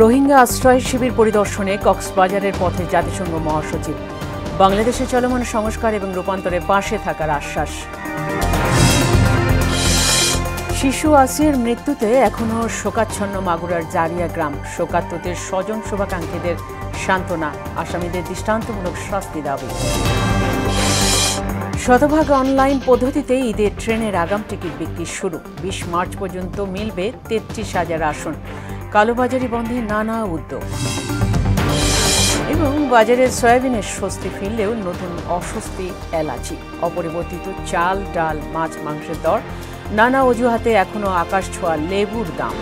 রোহিঙ্গা আশ্রয় শিবির পরিদর্শনে কক্সবাজারের পথে জাতিসংঘ মহাসচিব। বাংলাদেশে চলমান সংস্কার এবং রূপান্তরে পাশে থাকার আশ্বাস। শিশু আসিয়ার মৃত্যুতে এখনও শোকাচ্ছন্ন মাগুরার জারিয়া গ্রাম। শোকার্তদের স্বজন শুভাকাঙ্ক্ষীদের সান্ত্বনা, আসামিদের দৃষ্টান্তমূলক শাস্তি দাবি। শতভাগ অনলাইন পদ্ধতিতে ঈদের ট্রেনের আগাম টিকিট বিক্রি শুরু। 20 মার্চ পর্যন্ত মিলবে 33,000 আসন। কালোবাজারি বন্ধে নানা উদ্যোগ। এবং বাজারে সয়াবিনের স্বস্তি ফিরলেও নতুন অস্বস্তি এলাচি। অপরিবর্তিত চাল, ডাল, মাছ, মাংসের দর, নানা অজুহাতে এখনও আকাশ ছোঁয়া লেবুর দাম।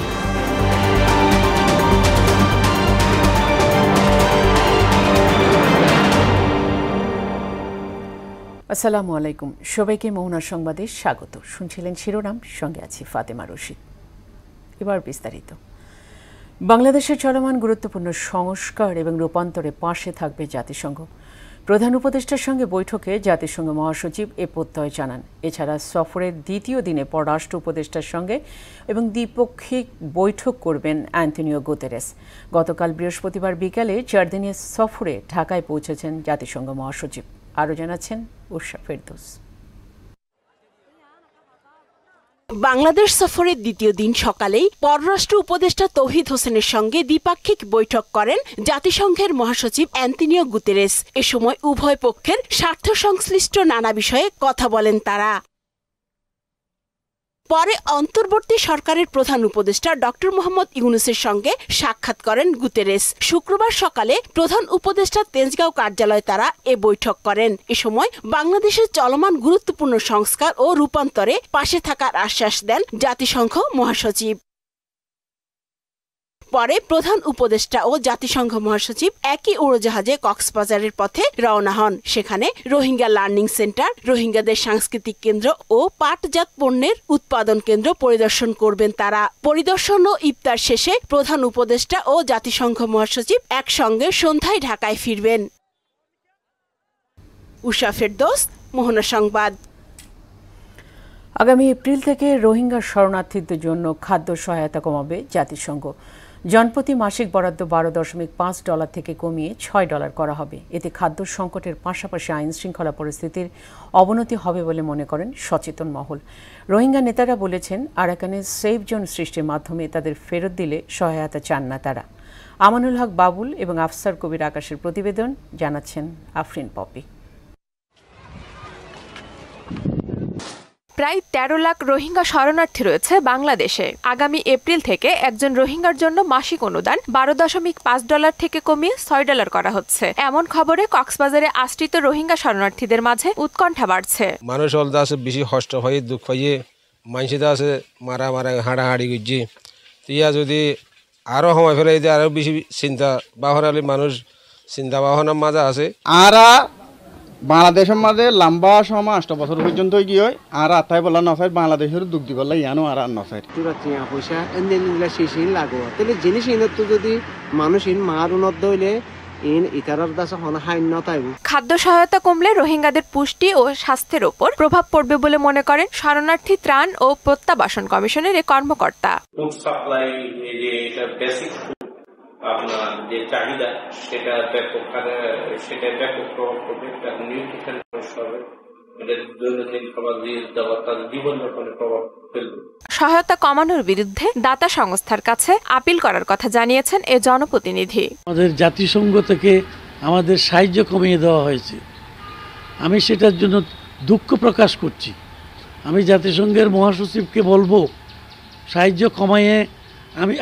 আসসালামু আলাইকুম, সবাইকে মোহনা সংবাদে স্বাগত। শুনছিলেন শিরোনাম, সঙ্গে আছি ফাতেমা রশিদ। এবার বিস্তারিত। বাংলাদেশের চলমান গুরুত্বপূর্ণ সংস্কার এবং রূপান্তরে পাশে থাকবে জাতিসংঘ। প্রধান উপদেষ্টার সঙ্গে বৈঠকে জাতিসংঘ মহাসচিব এ প্রত্যয় জানান। এছাড়া সফরের দ্বিতীয় দিনে পররাষ্ট্র উপদেষ্টার সঙ্গে এবং দ্বিপক্ষিক বৈঠক করবেন অ্যান্টনিও গুতেরেস। গতকাল বৃহস্পতিবার বিকালে 4 দিনের সফরে ঢাকায় পৌঁছেছেন জাতিসংঘ মহাসচিব। আরও জানাচ্ছেন উষা ফেরদৌস। বাংলাদেশ সফরের দ্বিতীয় দিন সকালেই পররাষ্ট্র উপদেষ্টা তৌহিদ হোসেনের সঙ্গে দ্বিপাক্ষিক বৈঠক করেন জাতিসংঘের মহাসচিব অ্যান্টনিও গুতেরেস। এ সময় উভয় পক্ষের স্বার্থ সংশ্লিষ্ট নানা বিষয়ে কথা বলেন তারা। পরে অন্তর্বর্তী সরকারের প্রধান উপদেষ্টা ডক্টর মোহাম্মদ ইউনূসের সঙ্গে সাক্ষাৎ করেন গুতেরেস। শুক্রবার সকালে প্রধান উপদেষ্টা তেজগাঁও কার্যালয়ে তারা এ বৈঠক করেন। এ সময় বাংলাদেশের চলমান গুরুত্বপূর্ণ সংস্কার ও রূপান্তরে পাশে থাকার আশ্বাস দেন জাতিসংঘ মহাসচিব। পরে প্রধান উপদেষ্টা ও জাতিসংঘ মহাসচিব একই উড়োজাহাজে কক্সবাজারের পথে রওনা হন। সেখানে রোহিঙ্গা লার্নিং সেন্টার, রোহিঙ্গাদের সাংস্কৃতিক কেন্দ্র ও পাটজাত পণ্যের উৎপাদন কেন্দ্র পরিদর্শন করবেন তারা। পরিদর্শন ও ইফতার শেষে প্রধান উপদেষ্টা ও জাতিসংঘ মহাসচিব একসঙ্গে সন্ধ্যায় ঢাকায় ফিরবেন। উষা ফেরদৌস, মোহনা সংবাদ। আগামী এপ্রিল থেকে রোহিঙ্গা শরণার্থীদের জন্য খাদ্য সহায়তা কমাবে জাতিসংঘ। জনপ্রতি মাসিক বরাদ্দ $12.5 থেকে কমিয়ে $6 করা হবে। এতে খাদ্য সংকটের পাশাপাশি আইন শৃঙ্খলা পরিস্থিতির অবনতি হবে বলে মনে করেন সচেতন মহল। রোহিঙ্গা নেতারা বলেছেন, আরাকানে সেফ জোন সৃষ্টির মাধ্যমে তাদের ফেরত দিলে সহায়তা চান না তারা। আমানুল হক বাবুল এবং আফসার কবির আকাশের প্রতিবেদন, জানাচ্ছেন আফরিন পপি। প্রায় 13 লাখ রোহিঙ্গা শরণার্থী রয়েছে বাংলাদেশে। আগামী এপ্রিল থেকে একজন রোহিঙ্গার জন্য মাসিক অনুদান $12.5 থেকে কমিয়ে $6 করা হচ্ছে। এমন খবরে কক্সবাজারে আশ্রিত রোহিঙ্গা শরণার্থীদের মাঝে উৎকণ্ঠা বাড়ছে। মানুষ অলদা আছে বেশি কষ্ট হয়ে দুঃখ হয়ে মানুষের আছে মারা হাঁড়াহাঁড়ি করছে। তিয়া যদি আরো সময় ফেলে দিতে আরো বেশি চিন্তা বাহনালি মানুষ চিন্তা বাহনার মাঝে আছে। বাংলাদেশের মাঝে লম্বা সময় 8 বছর পর্যন্ত কি হয় আর আতাই বলা নফাই বাংলাদেশের দুঃখ দিবল ইয়ানো আর নফাই পুরা টিয়া পয়সা এনদিনগুলা শেষই লাগো তাহলে জিনিস ইনত যদি মানুষ ইন মার উন্নত হইলে ইন ইতারার দাস হন হাইন্য তাইব। খাদ্য সহায়তা কমলে রোহিঙ্গাদের পুষ্টি ও স্বাস্থ্যের ওপর প্রভাব পড়বে বলে মনে করেন শরণার্থী ত্রাণ ও প্রত্যাবাসন কমিশনের এই কর্মকর্তা। ফুড সাপ্লাই যে এটা বেসিক আপনার যে চাহিদা সেটা ব্যাপক প্রভাব পড়বে। নিউট্রিশন হবে, এটা দৈনন্দিন খাবার দেওয়া তাদের জীবনযাপনে প্রভাব ফেলবে। সহায়তা কমানোর বিরুদ্ধে দাতা সংস্থার কাছে আপিল করার কথা জানিয়েছেন এ জনপ্রতিনিধি। আমাদের জাতিসংঘ থেকে আমাদের সাহায্য কমিয়ে দেওয়া হয়েছে। আমি সেটার জন্য দুঃখ প্রকাশ করছি। আমি জাতিসংঘের মহাসচিবকে বলবো, সাহায্য কমাইয়ে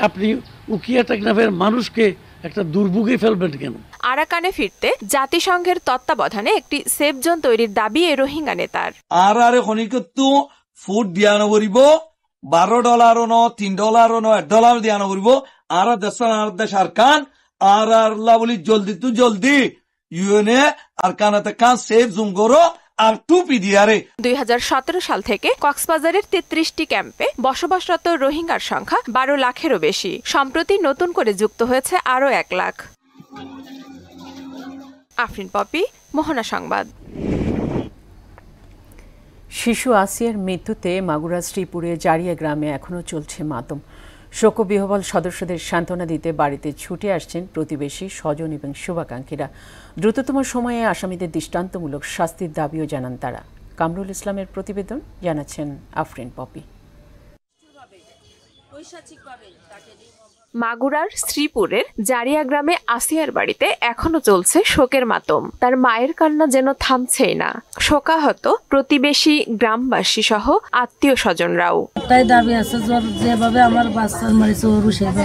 আপনি উকিয়া টেকনাফের মানুষকে একটা দুর্ভোগে ফেলবেন কেন? আরাকানে ফিরতে জাতিসংঘের তত্ত্বাবধানে একটি সেফ জোন তৈরির দাবি এ রোহিঙ্গা নেতার। আরে খনিকত্ব ফুড দিয়ানো করিব $12 ন $3 ন $1 দিয়ানো করিব আর দেশ আর কান আর বলি জলদি ইউএনএ আর কানাতে কান সেফ জোন করো আর টুপি দিয়ারে। 2017 সাল থেকে কক্সবাজারের 33টি ক্যাম্পে বসবাসরত রোহিঙ্গার সংখ্যা 12 লাখেরও বেশি। সম্প্রতি নতুন করে যুক্ত হয়েছে আরও 1 লাখ। আফরিন পপি, মোহনা সংবাদ। শিশু আসিয়ার মৃত্যুতে মাগুরা শ্রীপুরে জারিয়া গ্রামে এখনও চলছে মাতম। শোকবিহ্বল সদস্যদের সান্ত্বনা দিতে বাড়িতে ছুটে আসছেন প্রতিবেশী, স্বজন এবং শুভাকাঙ্ক্ষীরা। দ্রুততম সময়ে আসামিদের দৃষ্টান্তমূলক শাস্তির দাবিও জানান তারা। কামরুল ইসলামের প্রতিবেদন, জানাচ্ছেন আফরিন পপি। মাগুরার শ্রীপুরের জারিয়া গ্রামে আসিয়ার বাড়িতে এখনো চলছে শোকের মাতম। তার মায়ের কান্না যেন থামছেই না। শোকাহত প্রতিবেশী, গ্রামবাসী সহ আত্মীয় স্বজনরাও। তাই দাবি আছে যেভাবে আমার বাচ্চার মারিছে ওরও সেভাবে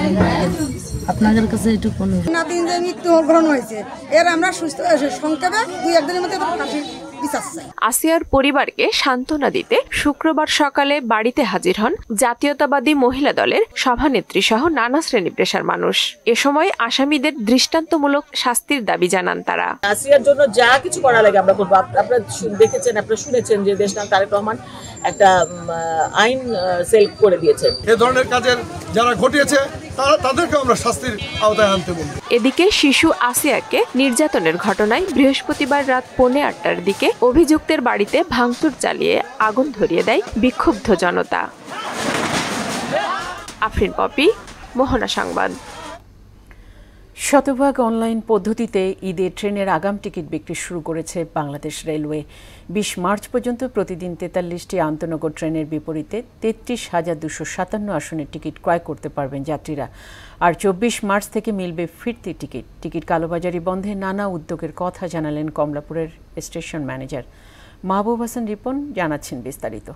আপনাদের কাছে এটুকু নাতিন যে মৃত্যুবরণ হয়েছে এর আমরা সুস্থ সংক্ষেপে 2-1 দিনের মধ্যে ফাঁসি বিচার চাই। আসিয়ার পরিবারকে সান্ত্বনা দিতে শুক্রবার সকালে বাড়িতে হাজির হন জাতীয়তাবাদী মহিলা দলের সভানেত্রী সহ নানা শ্রেণী পেশার মানুষ। এ সময় আসামিদের দৃষ্টান্তমূলক শাস্তির দাবি জানান তারা। আসিয়ার জন্য যা কিছু করা লাগে আমরা করবো। আপনারা দেখেছেন, আপনারা শুনেছেন যে দেশনায়ক তারেক রহমান একটা আইন সেল করে দিয়েছেন। এই ধরনের কাজের যারা ঘটিয়েছে তাদেরকে আমরা শাস্তির আওতায় আনতে বলবো। এদিকে শিশু আসিয়াকে নির্যাতনের ঘটনায় বৃহস্পতিবার রাত 8:45টার দিকে অভিযুক্তের বাড়িতে ভাঙচুর চালিয়ে আগুন ধরিয়ে দেয় বিক্ষুব্ধ জনতা। আফরিন পপি, মোহনা সংবাদ। শতভাগ অনলাইন পদ্ধতিতে ঈদে ট্রেনের আগাম টিকিট বিক্রি শুরু করেছে বাংলাদেশ রেলওয়ে। 20 মার্চ পর্যন্ত প্রতিদিন 43টি আন্তনগর ট্রেনের বিপরীতে 33,257 আসনের টিকিট ক্রয় করতে পারবেন যাত্রীরা। আর 24 মার্চ থেকে মিলবে ফিরতি টিকিট। টিকিট কালোবাজারি বন্ধে নানা উদ্যোগের কথা জানালেন কমলাপুরের স্টেশন ম্যানেজার মাহবুব হাসান রিপন। জানাচ্ছেন বিস্তারিত।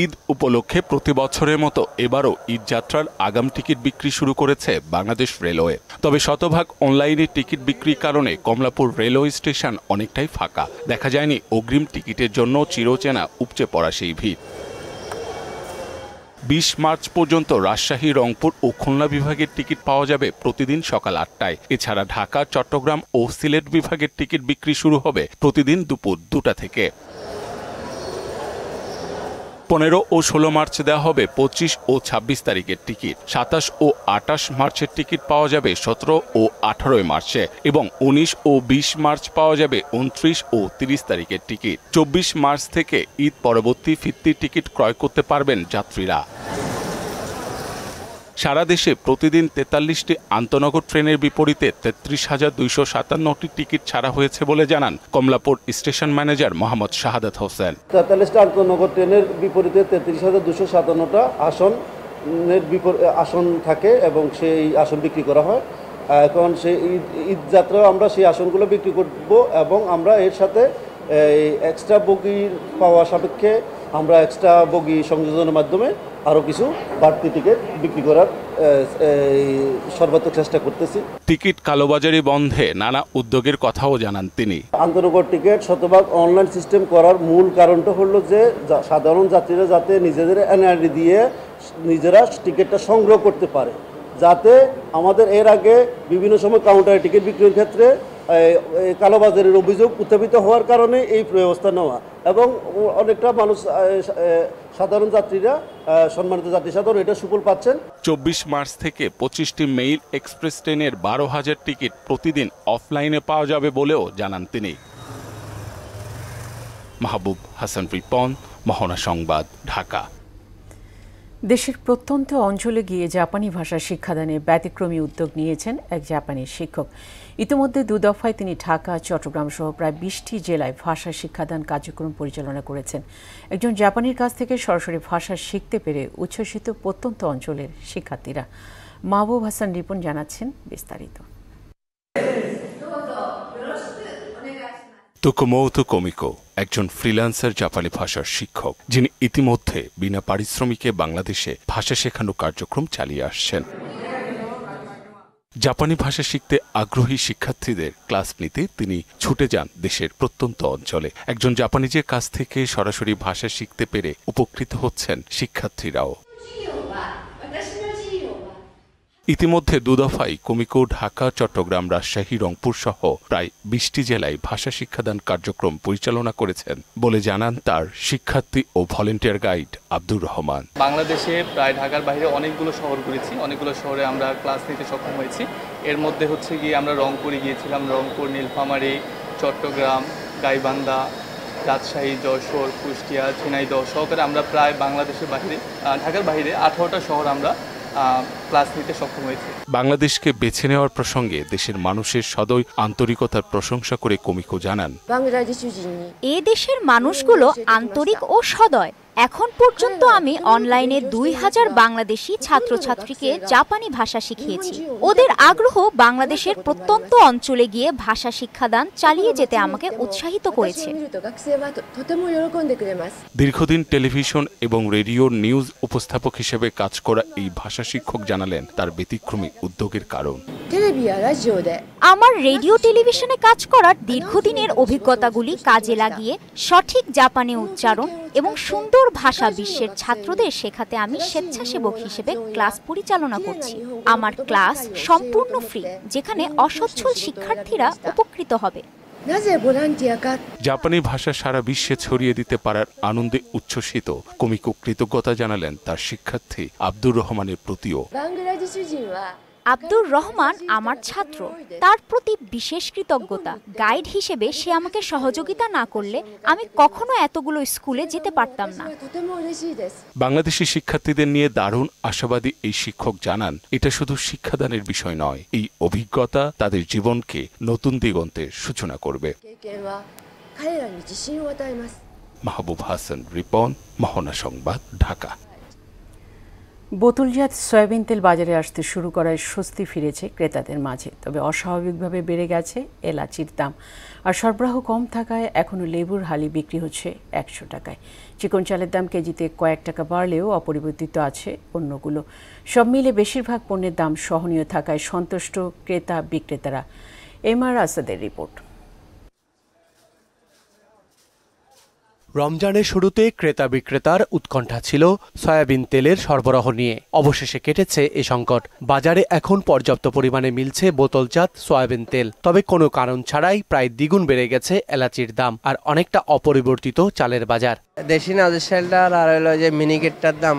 ঈদ উপলক্ষে প্রতি বছরের মতো এবারও ঈদ যাত্রার আগাম টিকিট বিক্রি শুরু করেছে বাংলাদেশ রেলওয়ে। তবে শতভাগ অনলাইনে টিকিট বিক্রির কারণে কমলাপুর রেলওয়ে স্টেশন অনেকটাই ফাঁকা। দেখা যায়নি অগ্রিম টিকিটের জন্য চিরচেনা উপচে পড়া সেই ভিড়। 20 মার্চ পর্যন্ত রাজশাহী, রংপুর ও খুলনা বিভাগের টিকিট পাওয়া যাবে প্রতিদিন সকাল 8টায়। এছাড়া ঢাকা, চট্টগ্রাম ও সিলেট বিভাগের টিকিট বিক্রি শুরু হবে প্রতিদিন দুপুর 2টা থেকে। 15 ও 16 মার্চ দেওয়া হবে 25 ও 26 তারিখের টিকিট। 27 ও 28 মার্চের টিকিট পাওয়া যাবে 17 ও 18 মার্চে এবং 19 ও 20 মার্চ পাওয়া যাবে 29 ও 30 তারিখের টিকিট। 24 মার্চ থেকে ঈদ পরবর্তী ফিরতি টিকিট ক্রয় করতে পারবেন যাত্রীরা। সারা দেশে প্রতিদিন 43টি আন্তনগর ট্রেনের বিপরীতে 33,257টি টিকিট ছাড়া হয়েছে বলে জানান কমলাপুর স্টেশন ম্যানেজার মোহাম্মদ শাহাদাত হোসেন। 43টা আন্তনগর ট্রেনের বিপরীতে 33,257টা আসন থাকে এবং সেই আসন বিক্রি করা হয়। এখন সেই ঈদ যাত্রা আমরা সেই আসনগুলো বিক্রি করব এবং আমরা এর সাথে এক্সট্রা বগি পাওয়া সাপেক্ষে আমরা এক্সট্রা বগি সংযোজনের মাধ্যমে আরও কিছু বাড়তি টিকিট বিক্রি করার সর্বাত্মক চেষ্টা করতেছি। টিকিট কালোবাজারি বন্ধে নানা উদ্যোগের কথাও জানান তিনি। আন্তনগর টিকিট শতভাগ অনলাইন সিস্টেম করার মূল কারণটা হলো যে সাধারণ যাত্রীরা যাতে নিজেদের এনআইডি দিয়ে নিজেরা টিকিটটা সংগ্রহ করতে পারে, যাতে আমাদের এর আগে বিভিন্ন সময় কাউন্টারে টিকিট বিক্রির ক্ষেত্রে কালোবাজারের অভিযোগ উত্থাপিত হওয়ার কারণে এই ব্যবস্থা নেওয়া এবং অনেকটা মানুষ সাধারণ যাত্রীরা সম্মানিত যাত্রী সাধারণ এটা সুফল পাচ্ছেন। 24 মার্চ থেকে 25টি মেইল এক্সপ্রেস ট্রেনের 12,000 টিকিট প্রতিদিন অফলাইনে পাওয়া যাবে বলেও জানান তিনি। মাহবুব হাসান রিপন, মোহনা সংবাদ, ঢাকা। দেশের প্রত্যন্ত অঞ্চলে গিয়ে জাপানি ভাষা শিক্ষাদানে ব্যতিক্রমী উদ্যোগ নিয়েছেন এক জাপানি শিক্ষক। ইতিমধ্যে 2 দফায় তিনি ঢাকা, চট্টগ্রাম সহ প্রায় 20টি জেলায় ভাষা শিক্ষাদান কার্যক্রম পরিচালনা করেছেন। একজন জাপানির কাছ থেকে সরাসরি ভাষা শিখতে পেরে উচ্ছ্বসিত প্রত্যন্ত অঞ্চলের শিক্ষার্থীরা। মাহবুব হাসান রিপন জানাচ্ছেন বিস্তারিত। তোকোমোতো কোমিকো একজন ফ্রিল্যান্সার জাপানি ভাষার শিক্ষক, যিনি ইতিমধ্যে বিনা পারিশ্রমিকে বাংলাদেশে ভাষা শেখানো কার্যক্রম চালিয়ে আসছেন। জাপানি ভাষা শিখতে আগ্রহী শিক্ষার্থীদের ক্লাস নিতে তিনি ছুটে যান দেশের প্রত্যন্ত অঞ্চলে। একজন জাপানিজের কাছ থেকে সরাসরি ভাষা শিখতে পেরে উপকৃত হচ্ছেন শিক্ষার্থীরাও। ইতিমধ্যে 2 দফায় কোমিকো ঢাকা, চট্টগ্রাম, রাজশাহী, রংপুর সহ প্রায় 20টি জেলায় ভাষা শিক্ষাদান কার্যক্রম পরিচালনা করেছেন বলে জানান তার শিক্ষার্থী ও ভলেন্টিয়ার গাইড আব্দুর রহমান। বাংলাদেশে প্রায় ঢাকার বাইরে অনেকগুলো শহর ঘুরেছি, অনেকগুলো শহরে আমরা ক্লাস নিতে সক্ষম হয়েছি। এর মধ্যে হচ্ছে গিয়ে আমরা রংপুরে গিয়েছিলাম, রংপুর, নীলফামারী, চট্টগ্রাম, গাইবান্ধা, রাজশাহী, যশোর, কুষ্টিয়া, ঝিনাইদহ সহকারে আমরা প্রায় বাংলাদেশের বাইরে, ঢাকার বাইরে 18টা শহর আমরা ক্লাস নিতে সক্ষম হয়েছে। বাংলাদেশকে বেছে নেওয়ার প্রসঙ্গে দেশের মানুষের সদয় আন্তরিকতার প্রশংসা করে কোমিকো জানান, এ দেশের মানুষগুলো আন্তরিক ও সদয়। এখন পর্যন্ত আমি অনলাইনে 2000 বাংলাদেশি ছাত্রছাত্রীকে জাপানি ভাষা শিখিয়েছি। ওদের আগ্রহ বাংলাদেশের প্রত্যন্ত অঞ্চলে গিয়ে ভাষা শিক্ষাদান চালিয়ে যেতে আমাকে উৎসাহিত করেছে। দীর্ঘদিন টেলিভিশন এবং রেডিওর নিউজ উপস্থাপক হিসেবে কাজ করা এই ভাষা শিক্ষক জানালেন তার ব্যতিক্রমী উদ্যোগের কারণ। আমার রেডিও টেলিভিশনে কাজ করার দীর্ঘদিনের অভিজ্ঞতাগুলি কাজে লাগিয়ে সঠিক জাপানি উচ্চারণ এবং সুন্দর ভাষা বিশ্বের ছাত্রদের শেখাতে আমি স্বেচ্ছাসেবক হিসেবে ক্লাস পরিচালনা করছি। আমার ক্লাস সম্পূর্ণ ফ্রি, যেখানে অসচ্ছল শিক্ষার্থীরা উপকৃত হবে। জাপানি ভাষা সারা বিশ্বে ছড়িয়ে দিতে পারার আনন্দে উচ্ছ্বসিত কোমিকো কৃতজ্ঞতা জানালেন তার শিক্ষার্থী আব্দুর রহমানের প্রতিও। আব্দুর রহমান আমার ছাত্র, তার প্রতি বিশেষ কৃতজ্ঞতা। গাইড হিসেবে সে আমাকে সহযোগিতা না করলে আমি কখনো এতগুলো স্কুলে যেতে পারতাম না। বাংলাদেশি শিক্ষার্থীদের নিয়ে দারুণ আশাবাদী এই শিক্ষক জানান, এটা শুধু শিক্ষাদানের বিষয় নয়, এই অভিজ্ঞতা তাদের জীবনকে নতুন দিগন্তের সূচনা করবে। মাহবুব হাসান, রিপন, মোহনা সংবাদ, ঢাকা। বোতলজাত সয়াবিন তেল বাজারে আসতে শুরু করায় স্বস্তি ফিরেছে ক্রেতাদের মাঝে, তবে অস্বাভাবিকভাবে বেড়ে গেছে এলাচির দাম। আর সরবরাহ কম থাকায় এখনও লেবুর হালি বিক্রি হচ্ছে 100 টাকায়। চিকন চালের দাম কেজিতে কয়েক টাকা বাড়লেও অপরিবর্তিত আছে অন্যগুলো। সব মিলে বেশিরভাগ পণ্যের দাম সহনীয় থাকায় সন্তুষ্ট ক্রেতা বিক্রেতারা। এমআর আসাদের রিপোর্ট। রমজানের শুরুতে ক্রেতা বিক্রেতার উৎকণ্ঠা ছিল সয়াবিন তেলের সরবরাহ নিয়ে। অবশেষে কেটেছে এ সংকট। বাজারে এখন পর্যাপ্ত পরিমাণে মিলছে বোতলজাত সয়াবিন তেল, তবে কোনো কারণ ছাড়াই প্রায় দ্বিগুণ বেড়ে গেছে এলাচির দাম, আর অনেকটা অপরিবর্তিত চালের বাজার। দেশি নাজের আর হলো যে মিনিকেটটার দাম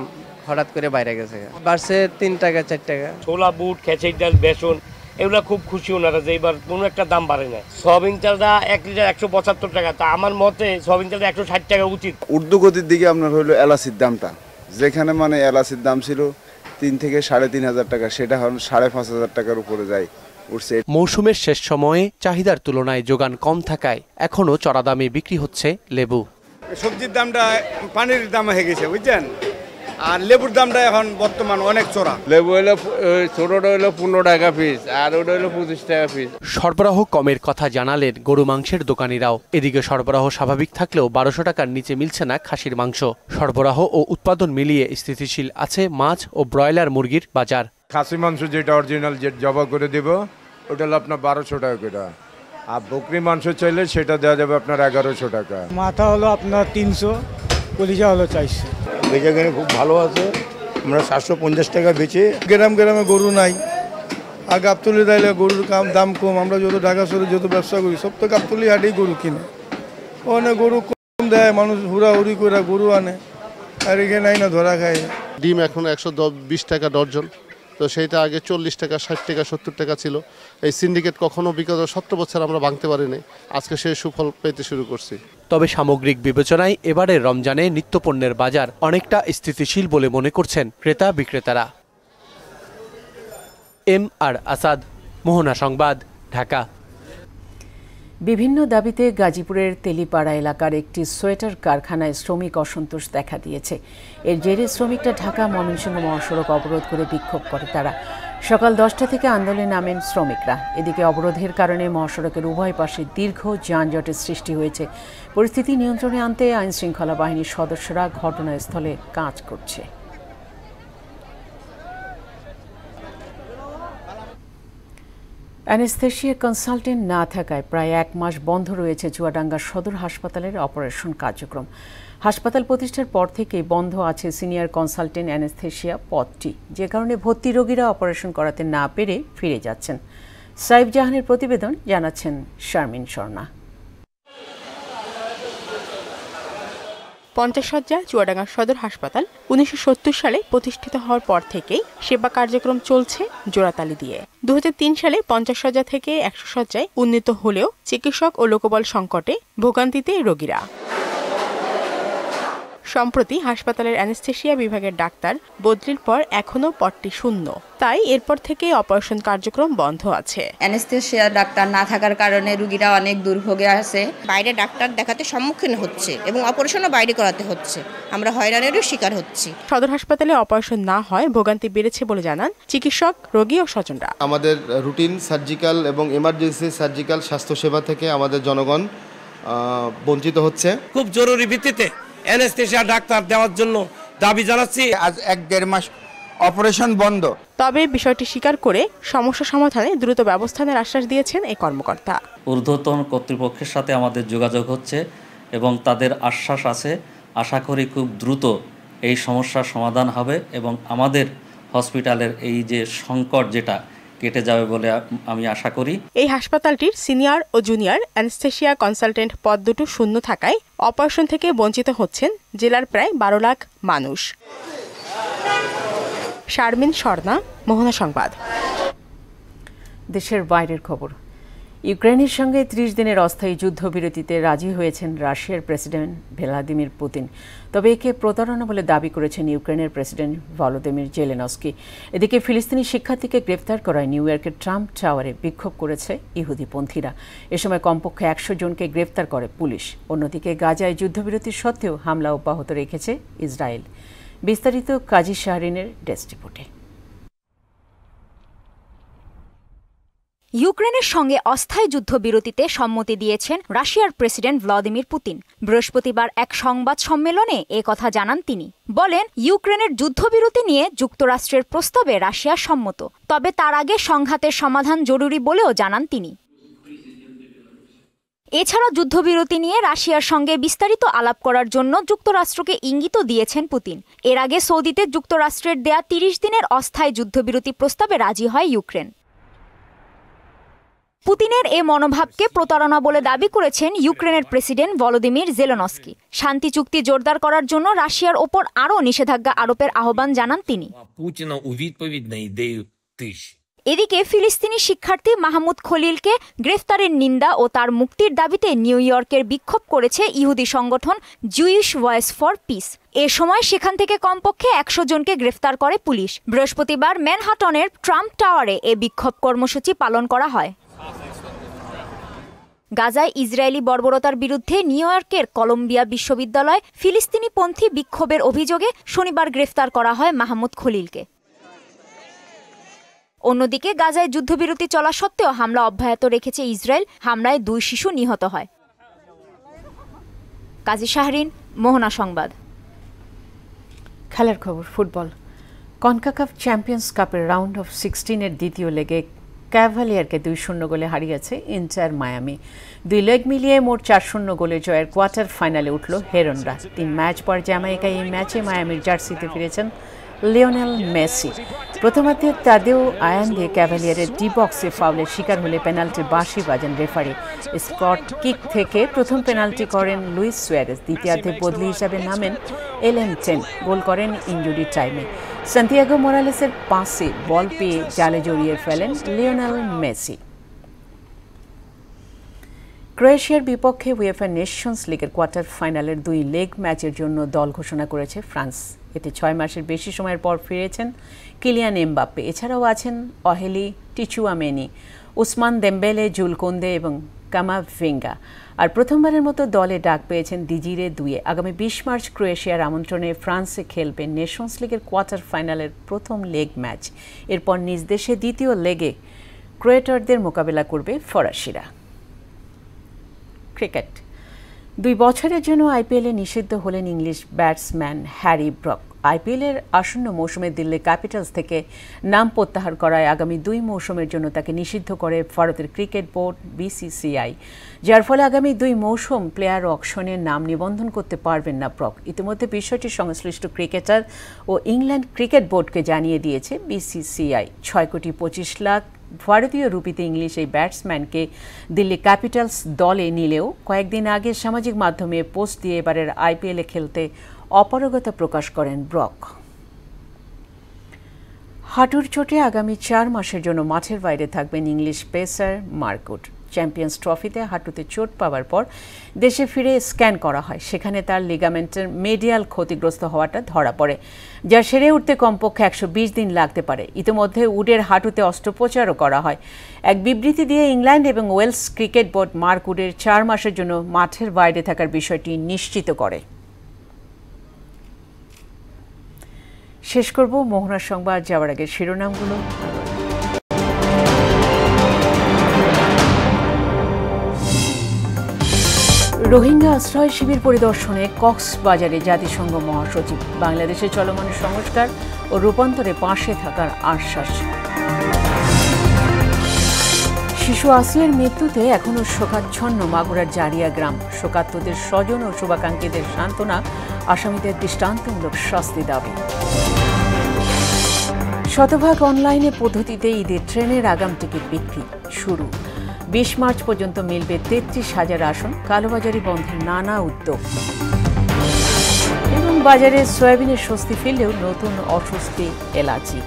হঠাৎ করে বাইরে গেছে, বাড়ছে 3 টাকা 4 টাকা। ছোলা, বুট, খেসারি ডাল, বেসন এগুলো খুব খুশি ওনারা যে এবার কোনো একটা দাম বাড়ে না। সয়াবিন তেলটা 1 লিটার 175 টাকা, তা আমার মতে সয়াবিন তেলটা 160 টাকা উচিত। ঊর্ধ্বগতির দিকে আপনার হইলো এলাচির দামটা, যেখানে মানে এলাচির দাম ছিল 3 থেকে 3,500 টাকা, সেটা এখন 5,500 টাকার উপরে যায় উঠছে। মৌসুমের শেষ সময়ে চাহিদার তুলনায় যোগান কম থাকায় এখনো চড়া দামে বিক্রি হচ্ছে লেবু। সবজির দামটা পানির দাম হয়ে গেছে, বুঝছেন, আর লেবুর দামটা এখন বর্তমান অনেক চড়া। লেবু হইলো ছোটটা হইলো 15 টাকা পিস, আর ওটা হইলো 25 টাকা পিস। সরবরাহ কমের কথা জানালেন গরু মাংসের দোকানিরাও। এদিকে সরবরাহ স্বাভাবিক থাকলেও 1200 টাকার নিচে মিলছে না খাসির মাংস। সরবরাহ ও উৎপাদন মিলিয়ে স্থিতিশীল আছে মাছ ও ব্রয়লার মুরগির বাজার। খাসি মাংস যেটা অরিজিনাল যে জবা করে দেব ওটা হলো আপনার 1200 টাকা করে, আর বকরি মাংস চাইলে সেটা দেওয়া যাবে আপনার 1100 টাকা। মাথা হলো আপনার 300, কলিজা হলো 400। বেচাকেনা খুব ভালো আছে, আমরা 750 টাকা বেচে। গ্রামে গরু নাই, আর গাবতলি দাইলে গরুর দাম কম। আমরা যত ঢাকা শহরে যত ব্যবসা করি সব তো গাবতলি হাটেই গরু কিনে, ওখানে গরু কম দেয়, মানুষ হুড়াহুড়ি করে গরু আনে, আর এখানে নাই না ধরা খায়। ডিম এখন 120 টাকা ডর্জন, তো সেইটা আগে 40 টাকা 60 টাকা 70 টাকা ছিল। এই সিন্ডিকেট কখনো বিগত 17 বছর আমরা ভাঙতে পারিনি, আজকে সেই সুফল পেতে শুরু করছি। তবে সামগ্রিক বিবেচনায় এবারের রমজানে নিত্যপণ্যের বাজার অনেকটা স্থিতিশীল বলে মনে করছেন ক্রেতা বিক্রেতারা। এমআর আসাদ, মোহনা সংবাদ, ঢাকা। বিভিন্ন দাবিতে গাজীপুরের তেলিপাড়া এলাকার একটি সোয়েটার কারখানায় শ্রমিক অসন্তোষ দেখা দিয়েছে। এর জেরে শ্রমিকরা ঢাকা ময়মনসিংহ মহাসড়ক অবরোধ করে বিক্ষোভ করে। তারা সকাল 10টা থেকে আন্দোলনে নামেন শ্রমিকরা। এদিকে অবরোধের কারণে মহাসড়কের উভয় পাশে দীর্ঘ যানজটের সৃষ্টি হয়েছে। পরিস্থিতি নিয়ন্ত্রণে আনতে আইনশৃঙ্খলা বাহিনীর সদস্যরা ঘটনাস্থলে কাজ করছে। অ্যানেস্থেশিয়া কনসালটেন্ট না থাকায় প্রায় 1 মাস বন্ধ রয়েছে চুয়াডাঙ্গা সদর হাসপাতালের অপারেশন কার্যক্রম। হাসপাতাল প্রতিষ্ঠার পর থেকেই বন্ধ আছে সিনিয়র কনসালটেন্ট অ্যানেস্থেশিয়া পদটি, যে কারণে ভর্তি রোগীরা অপারেশন করাতে না পেরে ফিরে যাচ্ছেন। সাইফ জাহানের প্রতিবেদন, জানাচ্ছেন শারমিন স্বর্ণা। 50 শয্যা চুয়াডাঙ্গা সদর হাসপাতাল 1970 সালে প্রতিষ্ঠিত হওয়ার পর থেকেই সেবা কার্যক্রম চলছে জোড়াতালি দিয়ে। 2003 সালে 50 শয্যা থেকে 100 শয্যায় উন্নীত হলেও চিকিৎসক ও লোকবল সংকটে ভোগান্তিতে রোগীরা। সম্প্রতি হাসপাতালের অ্যানেস্থেশিয়া বিভাগের ডাক্তার বদলির পর এখনও পদটি শূন্য, তাই এরপর থেকে অপারেশন কার্যক্রম বন্ধ আছে। অ্যানেস্থেশিয়া ডাক্তার না থাকার কারণে রোগীরা অনেক দুর্ভোগে আছে, বাইরে ডাক্তার দেখাতে সম্মুখীন হচ্ছে এবং অপারেশনও বাইরে করাতে হচ্ছে, আমরা হয়রানিরও শিকার হচ্ছি। সদর হাসপাতালে অপারেশন না হয় ভোগান্তি বেড়েছে বলে জানান চিকিৎসক, রোগী ও স্বজনরা। আমাদের রুটিন সার্জিক্যাল এবং এমার্জেন্সি সার্জিক্যাল স্বাস্থ্যসেবা থেকে আমাদের জনগণ বঞ্চিত হচ্ছে। খুব জরুরি ভিত্তিতে অ্যানেস্থেশিয়া ডাক্তার দেওয়ার জন্য দাবি জানাচ্ছি। আজ 1-1.5 মাস অপারেশন বন্ধ। তবে বিষয়টি স্বীকার করে সমস্যা সমাধানে দ্রুত ব্যবস্থা নেওয়ার আশ্বাস দিয়েছেন এই কর্মকর্তা। ঊর্ধ্বতন কর্তৃপক্ষের সাথে আমাদের যোগাযোগ হচ্ছে এবং তাদের আশ্বাস আছে, আশা করি খুব দ্রুত এই সমস্যার সমাধান হবে এবং আমাদের হসপিটালের এই যে সংকট যেটা কেটে যাবে বলে আমি আশা করি। এই হাসপাতালটির সিনিয়র ও জুনিয়র অ্যানেস্থেশিয়া কনসালটেন্ট পদ দুটো শূন্য থাকায় অপারেশন থেকে বঞ্চিত হচ্ছেন জেলার প্রায় 12 লাখ মানুষ। শারমিন স্বর্ণা, মোহনা সংবাদ। দেশের বাইরের খবর। ইউক্রেনের সঙ্গে 30 দিনের অস্থায়ী যুদ্ধবিরতিতে রাজি হয়েছেন রাশিয়ার প্রেসিডেন্ট ভ্লাদিমির পুতিন। তবে একে প্রতারণা বলে দাবি করেছেন ইউক্রেনের প্রেসিডেন্ট ভলোদিমির জেলেনস্কি। এদিকে ফিলিস্তিনি শিক্ষার্থীকে গ্রেফতার করায় নিউ ইয়র্কের ট্রাম্প টাওয়ারে বিক্ষোভ করেছে ইহুদিপন্থীরা। এ সময় কমপক্ষে 100 জনকে গ্রেফতার করে পুলিশ। অন্যদিকে গাজায় যুদ্ধবিরতির সত্ত্বেও হামলা অব্যাহত রেখেছে ইসরায়েল। বিস্তারিত কাজী শাহরিনের ডেস্ক রিপোর্টে। ইউক্রেনের সঙ্গে অস্থায়ী যুদ্ধবিরতিতে সম্মতি দিয়েছেন রাশিয়ার প্রেসিডেন্ট ভ্লাদিমির পুতিন। বৃহস্পতিবার এক সংবাদ সম্মেলনে কথা জানান তিনি। বলেন, ইউক্রেনের যুদ্ধবিরতি নিয়ে যুক্তরাষ্ট্রের প্রস্তাবে রাশিয়া সম্মত, তবে তার আগে সংঘাতের সমাধান জরুরি বলেও জানান তিনি। এছাড়া যুদ্ধবিরতি নিয়ে রাশিয়ার সঙ্গে বিস্তারিত আলাপ করার জন্য যুক্তরাষ্ট্রকে ইঙ্গিতও দিয়েছেন পুতিন। এর আগে সৌদিতে যুক্তরাষ্ট্রের দেয়া 30 দিনের অস্থায়ী যুদ্ধবিরতি প্রস্তাবে রাজি হয় ইউক্রেন। পুতিনের এ মনোভাবকে প্রতারণা বলে দাবি করেছেন ইউক্রেনের প্রেসিডেন্ট ভলোদিমির জেলেনস্কি। শান্তি চুক্তি জোরদার করার জন্য রাশিয়ার ওপর আরও নিষেধাজ্ঞা আরোপের আহ্বান জানান তিনি। এদিকে ফিলিস্তিনি শিক্ষার্থী মাহমুদ খলিলকে গ্রেফতারের নিন্দা ও তার মুক্তির দাবিতে নিউ ইয়র্কের বিক্ষোভ করেছে ইহুদি সংগঠন জুইশ ভয়েস ফর পিস। এ সময় সেখান থেকে কমপক্ষে 100 জনকে গ্রেফতার করে পুলিশ। বৃহস্পতিবার ম্যানহাটনের ট্রাম্প টাওয়ারে এ বিক্ষোভ কর্মসূচি পালন করা হয়। গাজায় ইসরায়েলি বর্বরতার বিরুদ্ধে নিউ ইয়র্কের কলম্বিয়া বিশ্ববিদ্যালয় ফিলিস্তিনিপন্থী বিক্ষোভের অভিযোগে শনিবার গ্রেফতার করা হয় মাহমুদ খলিলকে। অন্যদিকে গাজায় যুদ্ধবিরতি চলা সত্ত্বেও হামলা অব্যাহত রেখেছে ইসরায়েল। হামলায় 2 শিশু নিহত হয়। কাজী শাহরিন, মোহনা সংবাদ। খেলার খবর। ফুটবল। কনকাকাফ চ্যাম্পিয়ন্স কাপের রাউন্ড অফ 16-এর দ্বিতীয় লেগে ক্যাভালিয়ারকে 2-0 গোলে হারিয়েছে ইন্টার মায়ামি। 2 লেগ মিলিয়ে মোট 4-0 গোলে জয়ের কোয়ার্টার ফাইনালে উঠল হেরনরা। 3 ম্যাচ পর জ্যামাইকায় এই ম্যাচে মায়ামির জার্সিতে ফিরেছেন লিওনেল মেসি। প্রথমার্ধে তাদেও আয়ান দিয়ে ক্যাভালিয়ারের ডি বক্সে ফাউলের শিকার হলে পেনাল্টির বাঁশি বাজান রেফারি। স্পট কিক থেকে প্রথম পেনাল্টি করেন লুইস সুয়ারেজ। দ্বিতীয়ার্ধে বদলি হিসাবে নামেন এলেন টেন। গোল করেন ইনজুরি টাইমে। সান্তিয়াগো মোরালেসের পাসে বল পেয়ে জালে জড়িয়ে ফেলেন লিওনেল মেসি। ক্রোয়েশিয়ার বিপক্ষে উয়েফা নেশনস লিগের কোয়ার্টার ফাইনালের 2 লেগ ম্যাচের জন্য দল ঘোষণা করেছে ফ্রান্স। এতে 6 মাসের বেশি সময়ের পর ফিরেছেন কিলিয়ান এমবাপ্পে। এছাড়াও আছেন অহেলি টিচুয়ামেনি, উসমান দেম্বেলে, জুল কোন্দে এবং কামাভিঙ্গা। আর প্রথমবারের মতো দলে ডাক পেয়েছেন দিজিরে দুয়ে। আগামী 20 মার্চ ক্রোয়েশিয়ার আমন্ত্রণে ফ্রান্সে খেলবে নেশনস লিগের কোয়ার্টার ফাইনালের প্রথম লেগ ম্যাচ। এরপর নিজ দেশে দ্বিতীয় লেগে ক্রোয়েটারদের মোকাবেলা করবে ফরাসিরা। ক্রিকেট। 2 বছরের জন্য আইপিএলে নিষিদ্ধ হলেন ইংলিশ ব্যাটসম্যান হ্যারি ব্রক। আইপিএলের আসন্ন মৌসুমে দিল্লি ক্যাপিটালস থেকে নাম প্রত্যাহার করায় আগামী 2 মৌসুমের জন্য তাকে নিষিদ্ধ করে ভারতের ক্রিকেট বোর্ড বিসিসিআই, যার ফলে আগামী 2 মৌসুম প্লেয়ার অকশনে নাম নিবন্ধন করতে পারবেন না ব্রক। ইতিমধ্যে বিষয়টি সংশ্লিষ্ট ক্রিকেটার ও ইংল্যান্ড ক্রিকেট বোর্ডকে জানিয়ে দিয়েছে বিসিসিআই। 6,25,00,000 ভারতীয় রুপিতে ইংলিশ এই ব্যাটসম্যানকে দিল্লি ক্যাপিটালস দলে নিলেও কয়েকদিন আগে সামাজিক মাধ্যমে পোস্ট দিয়ে এবারের আইপিএলে খেলতে অপারগতা প্রকাশ করেন ব্রক। হাঁটুর চোটে আগামী 4 মাসের জন্য মাঠের বাইরে থাকবেন English pacer Mark Wood. Champions ট্রফিতে হাঁটুতে চোট পাওয়ার পর দেশে ফিরে স্ক্যান করা হয়। সেখানে তার লিগামেন্টের মেডিয়াল ক্ষতিগ্রস্ত হওয়াটা ধরা পড়ে, যা সেরে উঠতে কমপক্ষে 120 দিন লাগতে পারে। ইতিমধ্যে উডের হাঁটুতে অস্ত্রোপচারও করা হয়। এক বিবৃতি দিয়ে ইংল্যান্ড এবং ওয়েলস ক্রিকেট বোর্ড মার্ক উডের 4 মাসের জন্য মাঠের বাইরে থাকার বিষয়টি নিশ্চিত করে। শেষ করব মোহনার সংবাদ যাওয়ার আগে শিরোনামগুলো। রোহিঙ্গা আশ্রয় শিবির পরিদর্শনে কক্সবাজারে জাতিসংঘ মহাসচিব। বাংলাদেশে চলমান সংস্কার ও রূপান্তরে পাশে থাকার আশ্বাস। শিশু আসিয়ার মৃত্যুতে এখনও শোকাচ্ছন্ন মাগুরার জারিয়া গ্রাম। শোকার্তদের স্বজন ও শুভাকাঙ্ক্ষীদের সান্ত্বনা, আসামিদের দৃষ্টান্তমূলক শাস্তি দাবি। শতভাগ অনলাইনে পদ্ধতিতে ঈদের ট্রেনের আগাম টিকিট বিক্রি শুরু। 20 মার্চ পর্যন্ত মিলবে 33,000 আসন। কালোবাজারি বন্ধের নানা উদ্যোগ। এবং বাজারে সয়াবিনের স্বস্তি ফিরলেও নতুন অস্বস্তি এলাচি।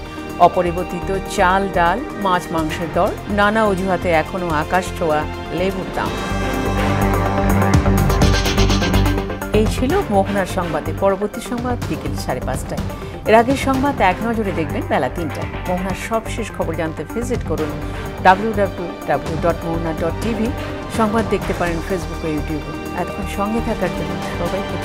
অপরিবর্তিত চাল, ডাল, মাছ, মাংসের দর, নানা অজুহাতে এখনও আকাশ ছোঁয়া লেবুর দাম। এই ছিল মোহনার সংবাদে। পরবর্তী সংবাদ বিকেল 5:30টায়। এর আগের সংবাদ এক নজরে দেখবেন বেলা 3টায়। মোহনার সবশেষ খবর জানতে ভিজিট করুন www.mohna.tv। সংবাদ দেখতে পারেন ফেসবুক ও ইউটিউবে। এতক্ষণ সঙ্গে থাকার জন্য সবাইকে